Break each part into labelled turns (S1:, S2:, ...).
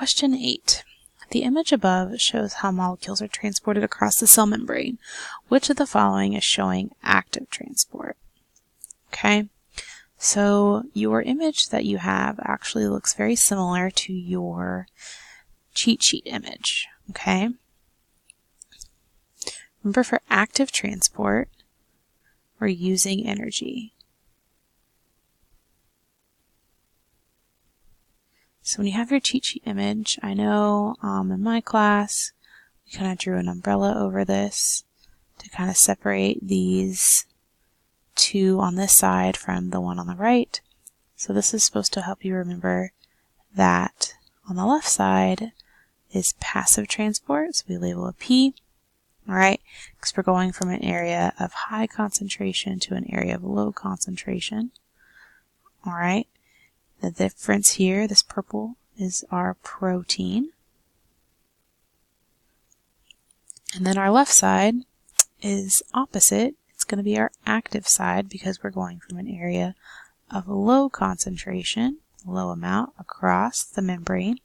S1: Question 8. The image above shows how molecules are transported across the cell membrane. Which of the following is showing active transport? Okay, so your image that you have actually looks very similar to your cheat sheet image. Okay, remember, for active transport, we're using energy. So when you have your cheat sheet image, I know in my class, we kind of drew an umbrella over this to kind of separate these two on this side from the one on the right. So this is supposed to help you remember that on the left side is passive transport, so we label a P, all right, because we're going from an area of high concentration to an area of low concentration, all right. The difference here, this purple, is our protein. And then our left side is opposite. It's going to be our active side because we're going from an area of low concentration, low amount across the membrane,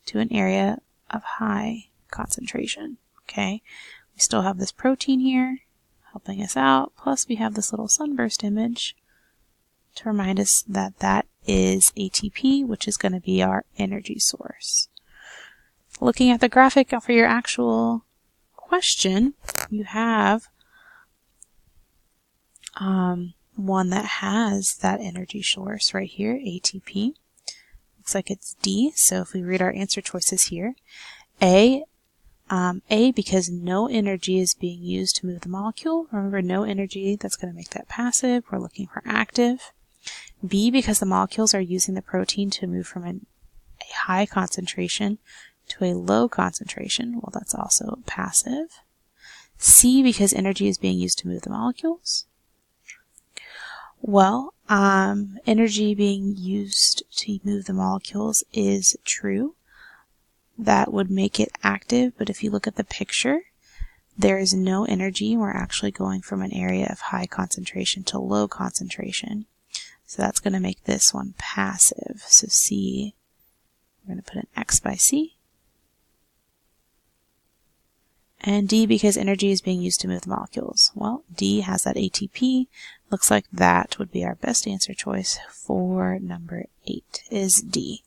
S1: to an area of high concentration. Okay, we still have this protein here helping us out, plus we have this little sunburst image to remind us that that is ATP, which is going to be our energy source. Looking at the graphic for your actual question, you have one that has that energy source right here, ATP. Looks like it's D, so if we read our answer choices here, A, because no energy is being used to move the molecule. Remember, no energy, that's going to make that passive. We're looking for active. B, because the molecules are using the protein to move from a high concentration to a low concentration. Well, that's also passive. C, because energy is being used to move the molecules. Well, energy being used to move the molecules is true. That would make it active, but if you look at the picture, there is no energy. We're actually going from an area of high concentration to low concentration. So that's going to make this one passive. So C, we're going to put an X by C. And D, because energy is being used to move the molecules. Well, D has that ATP. Looks like that would be our best answer choice for number 8, is D.